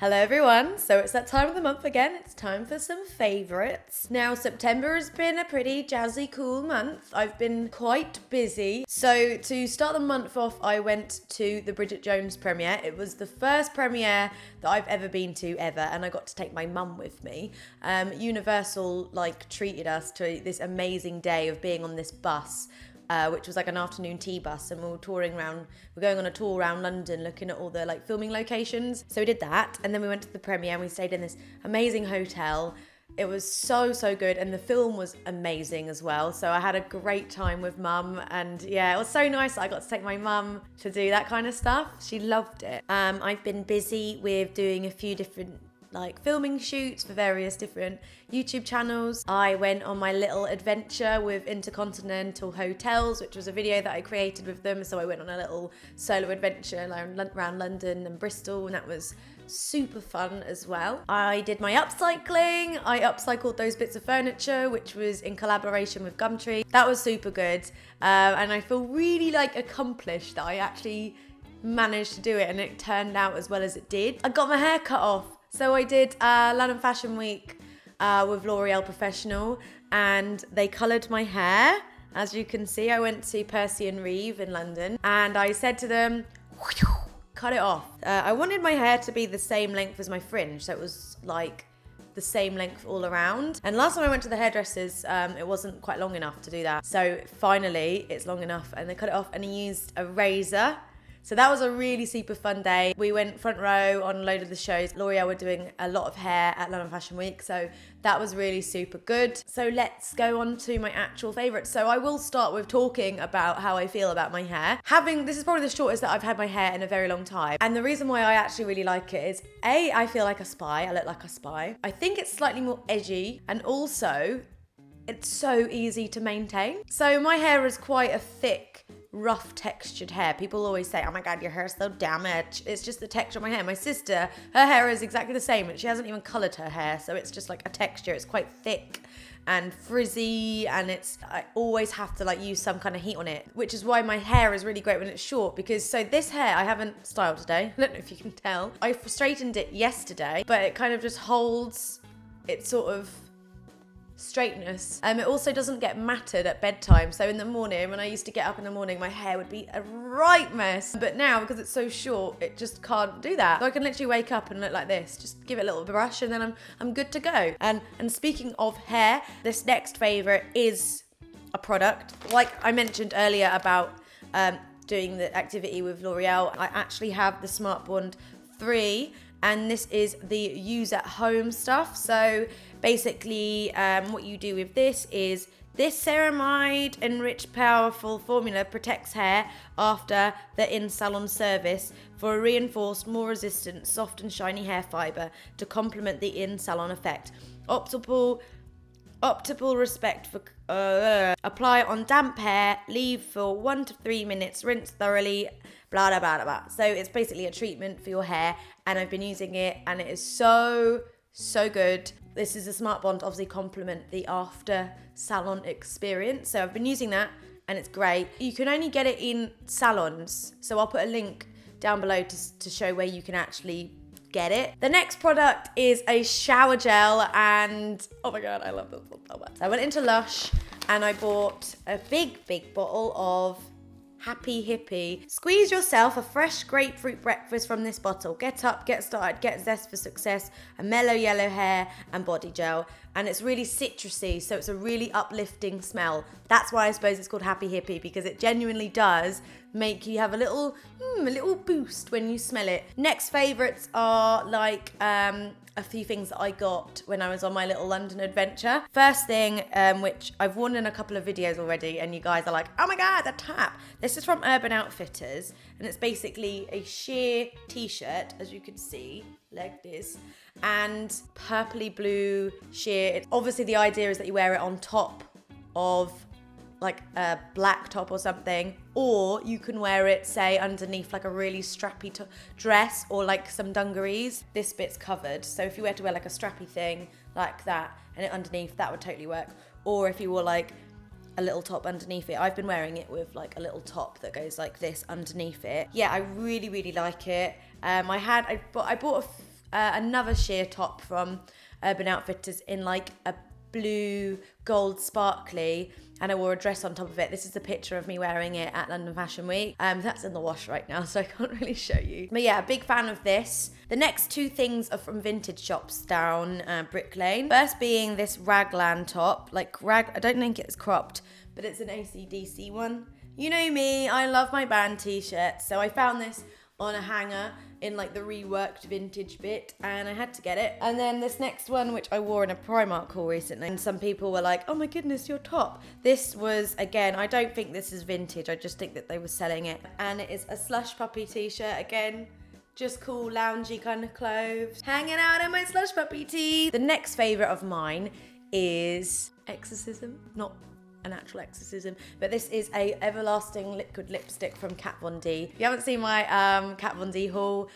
Hello everyone, so it's that time of the month again. It's time for some favourites. Now September has been a pretty jazzy cool month. I've been quite busy. So to start the month off, I went to the Bridget Jones premiere. It was the first premiere that I've ever been to ever, and I got to take my mum with me. Universal treated us to this amazing day of being on this bus. Which was like an afternoon tea bus, and we were touring around. We're going on a tour around London, looking at all the filming locations. So we did that, and then we went to the premiere, and we stayed in this amazing hotel. It was so good, and the film was amazing as well. So I had a great time with mum, and yeah, it was so nice that I got to take my mum to do that kind of stuff. She loved it. I've been busy with doing a few different filming shoots for various different YouTube channels. I went on my little adventure with Intercontinental Hotels, which was a video that I created with them. So I went on a little solo adventure around London and Bristol, and that was super fun as well. I did my upcycling. I upcycled those bits of furniture, which was in collaboration with Gumtree. That was super good. And I feel really accomplished that I actually managed to do it and it turned out as well as it did. I got my hair cut off. So I did London Fashion Week with L'Oreal Professional, and they coloured my hair. As you can see, I went to Percy and Reeve in London, and I said to them, cut it off. I wanted my hair to be the same length as my fringe, so it was the same length all around. And last time I went to the hairdressers, it wasn't quite long enough to do that. So finally, it's long enough, and they cut it off, and he used a razor. So that was a really super fun day. We went front row on a load of the shows. L'Oreal were doing a lot of hair at London Fashion Week, so that was really super good. So let's go on to my actual favourites. So I will start with talking about how I feel about my hair. This is probably the shortest that I've had my hair in a very long time. And the reason why I actually really like it is A, I feel like a spy. I look like a spy. I think it's slightly more edgy, and also it's so easy to maintain. So my hair is quite a thick, rough textured hair. People always say, oh my god, your hair is so damaged. It's just the texture of my hair. My sister, her hair is exactly the same, and she hasn't even coloured her hair, so it's just like a texture. It's quite thick and frizzy, and I always have to use some kind of heat on it, which is why my hair is really great when it's short, because so this hair I haven't styled today. I don't know if you can tell. I straightened it yesterday, but it kind of just holds its sort of straightness. It also doesn't get matted at bedtime. So in the morning, when I used to get up in the morning, my hair would be a right mess. But now, because it's so short, it just can't do that. So I can literally wake up and look like this. Just give it a little brush, and then I'm good to go. And speaking of hair, this next favourite is a product. Like I mentioned earlier about doing the activity with L'Oreal, I actually have the Smart Bond 3. And this is the use at home stuff. So basically what you do with this is this ceramide enriched powerful formula protects hair after the in-salon service for a reinforced, more resistant, soft and shiny hair fibre to complement the in-salon effect. Optimal respect for apply on damp hair, leave for 1 to 3 minutes, rinse thoroughly, blah blah blah blah. So it's basically a treatment for your hair, and I've been using it, and it is so good. This is a Smart Bond, obviously complement the after salon experience. So I've been using that, and it's great. You can only get it in salons, so I'll put a link down below to show where you can actually get it. The next product is a shower gel, and oh my god, I love this one so much. I went into Lush and I bought a big bottle of Happy Hippie. Squeeze yourself a fresh grapefruit breakfast from this bottle. Get up, get started, get zest for success. A mellow yellow hair and body gel. And it's really citrusy, so it's a really uplifting smell. That's why I suppose it's called Happy Hippie, because it genuinely does make you have a little boost when you smell it. Next favourites are a few things that I got when I was on my little London adventure. First thing, which I've worn in a couple of videos already, and you guys are like, oh my god, the top. This is from Urban Outfitters, and it's basically a sheer t-shirt, as you can see, like this, and purpley blue sheer. Obviously the idea is that you wear it on top of a black top or something, or you can wear it, say, underneath a really strappy dress or some dungarees. This bit's covered, so if you were to wear a strappy thing like that and it underneath, that would totally work. Or if you wore a little top underneath it. I've been wearing it with a little top that goes like this underneath it. Yeah, I really like it. I bought another sheer top from Urban Outfitters in like a blue gold sparkly, and I wore a dress on top of it. This is a picture of me wearing it at London Fashion Week. That's in the wash right now, so I can't really show you. But yeah, big fan of this. The next two things are from vintage shops down Brick Lane. First being this raglan top, I don't think it's cropped, but it's an AC/DC one. You know me, I love my band t-shirts, so I found this on a hanger in like the reworked vintage bit, and I had to get it. And then this next one, which I wore in a Primark haul recently, and some people were like, oh my goodness, your top. This was, again, I don't think this is vintage, I just think that they were selling it. And it is a Slush Puppy t-shirt, again, just cool, loungy kind of clothes. Hanging out in my Slush Puppy tee. The next favourite of mine is Exorcism, not an actual exorcism, but this is a everlasting liquid lipstick from Kat Von D. If you haven't seen my Kat Von D haul,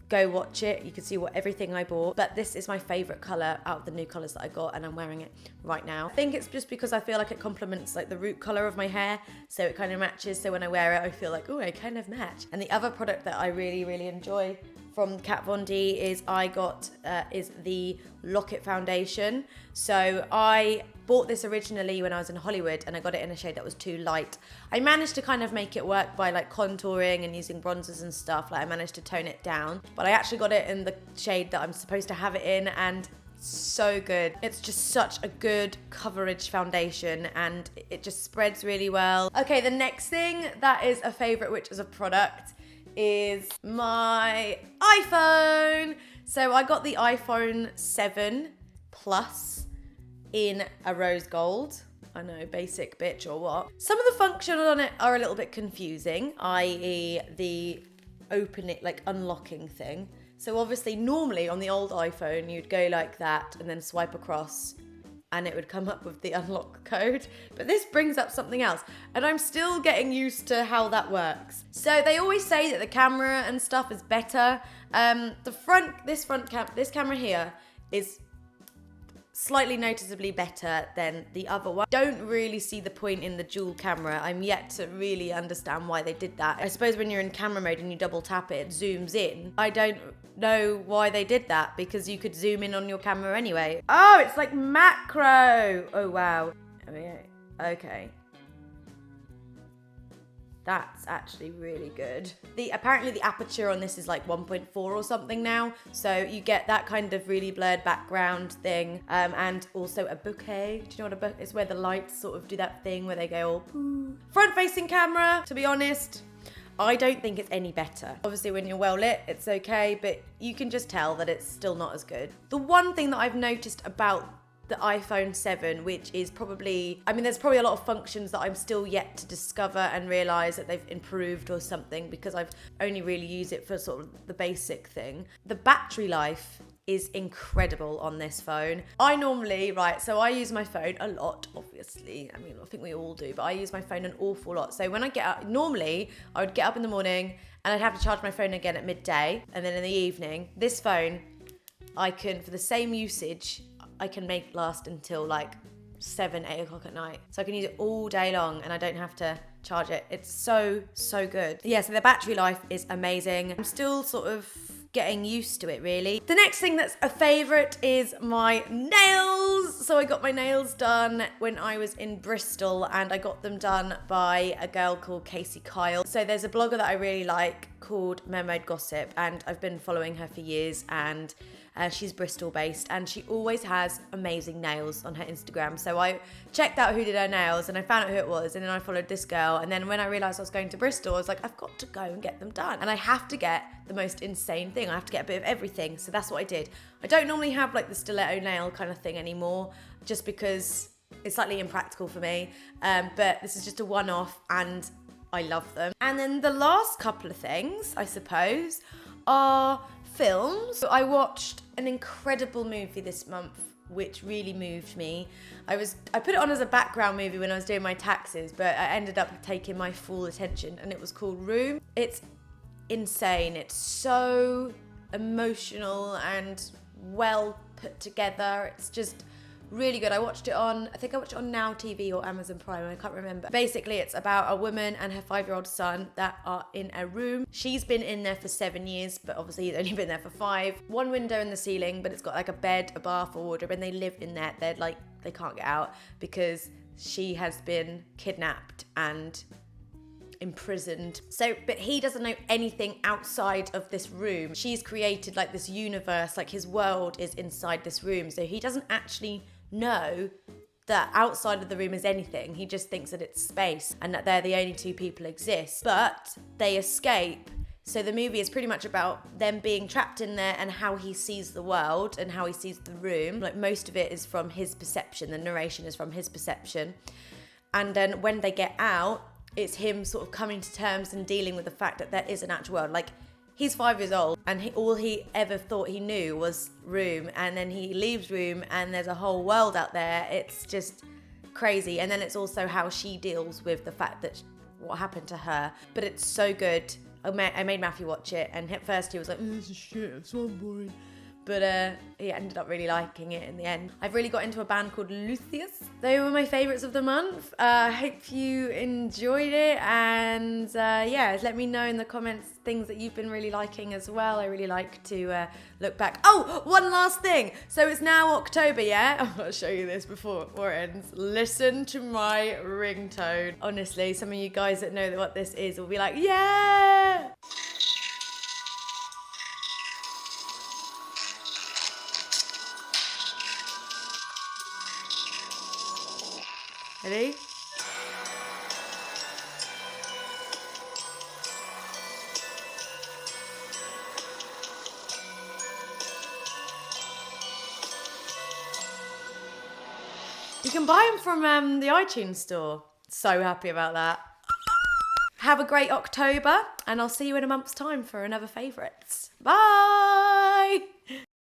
go watch it. You can see everything I bought, but this is my favorite color out of the new colors that I got, and I'm wearing it right now. I think it's just because I feel like it complements like the root color of my hair, so it kind of matches. So when I wear it, I feel like, oh, I kind of match. And the other product that I really, really enjoy from Kat Von D is is the Lock-It foundation. So I bought this originally when I was in Hollywood, and I got it in a shade that was too light. I managed to kind of make it work by like contouring and using bronzers and stuff. Like I managed to tone it down, but I actually got it in the shade that I'm supposed to have it in, and so good. It's just such a good coverage foundation, and it just spreads really well. Okay, the next thing that is a favorite, which is a product, is my iPhone. So I got the iPhone 7 Plus in a rose gold. I know, basic bitch or what. Some of the functions on it are a little bit confusing, i.e. the open it, like unlocking thing. So obviously normally on the old iPhone, you'd go like that and then swipe across and it would come up with the unlock code. But this brings up something else, and I'm still getting used to how that works. So they always say that the camera and stuff is better. This camera here is slightly noticeably better than the other one. Don't really see the point in the dual camera. I'm yet to really understand why they did that. I suppose when you're in camera mode and you double tap it, it zooms in. I don't know why they did that, because you could zoom in on your camera anyway. Oh, it's like macro. Oh, wow. I mean, okay. That's actually really good. Apparently the aperture on this is like 1.4 or something now. So you get that kind of really blurred background thing. And also a bouquet. Do you know what a bouquet is? Where the lights sort of do that thing where they go all poo. Front facing camera, to be honest, I don't think it's any better. Obviously when you're well lit, it's okay, but you can just tell that it's still not as good. The one thing that I've noticed about the iPhone 7, which is probably, there's probably a lot of functions that I'm still yet to discover and realize that they've improved or something, because I've only really used it for sort of the basic thing. The battery life is incredible on this phone. I use my phone a lot, obviously. I think we all do, but I use my phone an awful lot. So when I get up, normally I would get up in the morning and I'd have to charge my phone again at midday, and then in the evening. This phone, I can, for the same usage, I can make last until like 7, 8 o'clock at night. So I can use it all day long and I don't have to charge it. It's so, so good. Yeah, so the battery life is amazing. I'm still sort of getting used to it, really. The next thing that's a favorite is my nails. So I got my nails done when I was in Bristol, and I got them done by a girl called Casey Kyle. So there's a blogger that I really like called Mermaid Gossip, and I've been following her for years, and she's Bristol based, and she always has amazing nails on her Instagram. So I checked out who did her nails and I found out who it was, and then I followed this girl. And then when I realized I was going to Bristol, I was like, I've got to go and get them done. And I have to get the most insane thing. I have to get a bit of everything. So that's what I did. I don't normally have like the stiletto nail kind of thing anymore, just because it's slightly impractical for me. But this is just a one-off and I love them. And then the last couple of things, I suppose, are films. So I watched an incredible movie this month, which really moved me. I put it on as a background movie when I was doing my taxes, but I ended up taking my full attention, and it was called Room. It's insane. It's so emotional and well put together. It's just Really good. I watched it on, I think I watched it on Now TV or Amazon Prime, I can't remember. Basically, it's about a woman and her 5-year-old son that are in a room. She's been in there for 7 years, but obviously he's only been there for 5. One window in the ceiling, but it's got like a bed, a bath, a wardrobe, and they live in there. They're like, they can't get out because she has been kidnapped and imprisoned. So, but he doesn't know anything outside of this room. She's created like this universe, like his world is inside this room. So he doesn't actually know that outside of the room is anything. He just thinks that it's space and that they're the only 2 people exist. But they escape. So the movie is pretty much about them being trapped in there and how he sees the world and how he sees the room. Like most of it is from his perception. The narration is from his perception. And then when they get out, it's him sort of coming to terms and dealing with the fact that there is an actual world. Like, he's 5 years old and all he ever thought he knew was room, and then he leaves room and there's a whole world out there. It's just crazy. And then it's also how she deals with the fact that what happened to her. But it's so good. I made Matthew watch it, and at first he was like, this is shit, it's so boring. But he ended up really liking it in the end. I've really got into a band called Lucius. They were my favourites of the month. I hope you enjoyed it. And yeah, let me know in the comments things that you've been really liking as well. I really like to look back. Oh, one last thing. So it's now October, yeah? I'll show you this before it ends. Listen to my ringtone. Honestly, some of you guys that know what this is will be like, yeah! Ready? You can buy them from the iTunes store. So happy about that. Have a great October, and I'll see you in a month's time for another favourites. Bye!